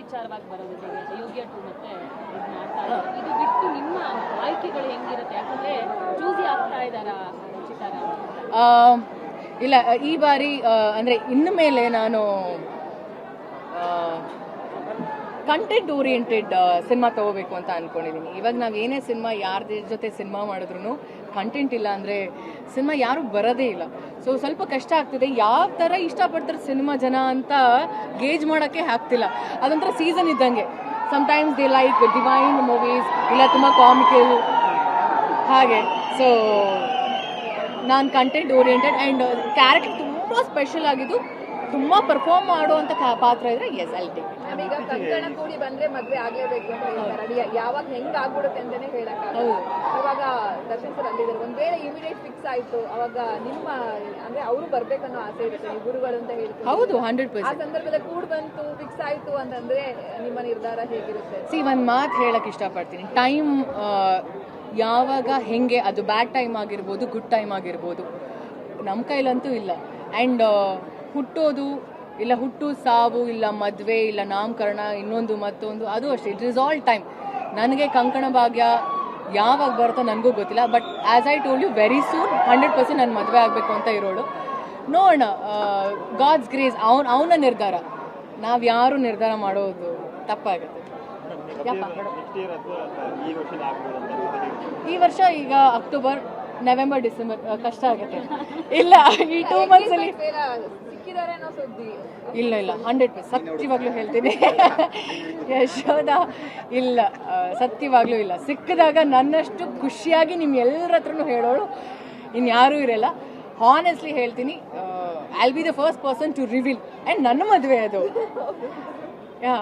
ವಿಚಾರವಾಗಿ ಬರೋದಿದೆ ಯೋಗ್ಯ ಟು ಮತ್ತೆ ಇದು ಮಾಡ್ತಾ ಇದ್ದಾರೆ. ಇದು ಬಿಟ್ಟು ನಿಮ್ಮ ಆಯ್ಕೆಗಳು ಹೆಂಗಿರುತ್ತೆ? ಯಾಕಂದ್ರೆ ಚೂಸಿ ಆಗ್ತಾ ಇದ್ದಾರಾ ಚಿತ್ತಾರ? ಇಲ್ಲ, ಈ ಬಾರಿ ಅಂದರೆ ಇನ್ನು ಮೇಲೆ ನಾನು ಕಂಟೆಂಟ್ ಓರಿಯೆಂಟೆಡ್ ಸಿನಿಮಾ ತಗೋಬೇಕು ಅಂತ ಅಂದ್ಕೊಂಡಿದ್ದೀನಿ. ಇವಾಗ ನಾವು ಏನೇ ಸಿನಿಮಾ ಯಾರ ಜೊತೆ ಸಿನಿಮಾ ಮಾಡಿದ್ರು ಕಂಟೆಂಟ್ ಇಲ್ಲ ಅಂದರೆ ಸಿನಿಮಾ ಯಾರು ಬರೋದೇ ಇಲ್ಲ. ಸೊ ಸ್ವಲ್ಪ ಕಷ್ಟ ಆಗ್ತಿದೆ. ಯಾವ ಥರ ಇಷ್ಟಪಡ್ತಾರೆ ಸಿನಿಮಾ ಜನ ಅಂತ ಗೇಜ್ ಮಾಡೋಕ್ಕೆ ಆಗ್ತಿಲ್ಲ. ಅದೊಂಥರ ಸೀಸನ್ ಇದ್ದಂಗೆ. Sometimes they like divine movies, ಇಲ್ಲ ತುಂಬ ಕಾಮಿಕಲ್ ಹಾಗೆ. ಸೊ ನಾನು ಕಂಟೆಂಟ್ ಓರಿಯೆಂಟೆಡ್ ಆ್ಯಂಡ್ ಕ್ಯಾರೆಕ್ಟರ್ ತುಂಬ ಸ್ಪೆಷಲ್ ಆಗಿದ್ದು, ತುಂಬ ಪರ್ಫಾರ್ಮ್ ಮಾಡುವಂಥ ಪಾತ್ರ ಇದ್ರೆ ಎಸ್ ಐ ಟೇಕ್. ಈಗ ಕಂಕಣ ಕೂಡಿ ಬಂದ್ರೆ ಮದ್ವೆ ಆಗ್ಲೇಬೇಕು ಅಂತ ಹೇಳ್ತಾರೆ. ಯಾವಾಗ ಹೆಂಗ್ ಆಗ್ಬಿಡುತ್ತೆ ಅಂತಾನೆ ಹೇಳಕ್ಕಾಗಲ್ಲ. ಇವಾಗ ದರ್ಶನ್ ಸರ್ ಅಂದಿದ್ದಾರೆ, ಒಂದ್ ವೇಳೆ ಇಮಿಡಿಯೇಟ್ ಫಿಕ್ಸ್ ಆಯ್ತು ಅವಾಗ ನಿಮ್ಮ ಅಂದ್ರೆ ಅವರು ಬರ್ಬೇಕನ್ನೋ ಆಸೆ ಇರುತ್ತೆ, ನೀವು ಗುರುಗಳು ಅಂತ ಹೇಳ್ತೀವಿ. ಹೌದು, 100%. ಆ ಸಂದರ್ಭದಲ್ಲಿ ಕೂಡ್ ಬಂತು ಫಿಕ್ಸ್ ಆಯ್ತು ಅಂತಂದ್ರೆ ನಿಮ್ಮ ನಿರ್ಧಾರ ಹೇಗಿರುತ್ತೆ? ಒಂದು ಮಾತು ಹೇಳಕ್ ಇಷ್ಟಪಡ್ತೀನಿ. ಟೈಮ್ ಯಾವಾಗ ಹೆಂಗೆ, ಅದು ಬ್ಯಾಡ್ ಟೈಮ್ ಆಗಿರ್ಬೋದು, ಗುಡ್ ಟೈಮ್ ಆಗಿರ್ಬೋದು, ನಮ್ಮ ಕೈಲಂತೂ ಇಲ್ಲ. ಆ್ಯಂಡ್ ಹುಟ್ಟೋದು ಇಲ್ಲ, ಹುಟ್ಟು ಸಾವು ಇಲ್ಲ, ಮದುವೆ ಇಲ್ಲ, ನಾಮಕರಣ, ಇನ್ನೊಂದು ಮತ್ತೊಂದು, ಅದು ಅಷ್ಟೇ. It is all time. ನನಗೆ ಕಂಕಣ ಭಾಗ್ಯ ಯಾವಾಗ ಬರುತ್ತೋ ನನಗೂ ಗೊತ್ತಿಲ್ಲ. But as I told you, very soon 100% ನಾನು ಮದುವೆ ಆಗಬೇಕು ಅಂತ ಇರೋಳು. ನೋಡೋಣ, ಗಾಡ್ಸ್ ಗ್ರೇಸ್, ಅವನ ನಿರ್ಧಾರ. ನಾವು ಯಾರು ನಿರ್ಧಾರ ಮಾಡೋದು ತಪ್ಪಾಗುತ್ತೆ. ಈ ವರ್ಷ ಈಗ ಅಕ್ಟೋಬರ್, ನವೆಂಬರ್, ಡಿಸೆಂಬರ್ ಕಷ್ಟ ಆಗುತ್ತೆ. ಇಲ್ಲ, ಈ 2 ಮಂತ್ಸಲ್ಲಿ ಇಲ್ಲ 100%, ಸತ್ಯವಾಗ್ಲೂ ಹೇಳ್ತೀನಿ ಯಶೋದ, ಇಲ್ಲ ಸತ್ಯವಾಗ್ಲೂ ಇಲ್ಲ. ಸಿಕ್ಕಿದಾಗ ನನ್ನಷ್ಟು ಖುಷಿಯಾಗಿ ನಿಮ್ಮ ಎಲ್ಲರ ಹತ್ರನೂ ಹೇಳೋಳು ಇನ್ಯಾರೂ ಇರಲ್ಲ. ಹಾನೆಸ್ಟ್ಲಿ ಹೇಳ್ತೀನಿ, I will be the first person to reveal. And ನನ್ನ ಮದುವೆ ಅದು. ಯಾ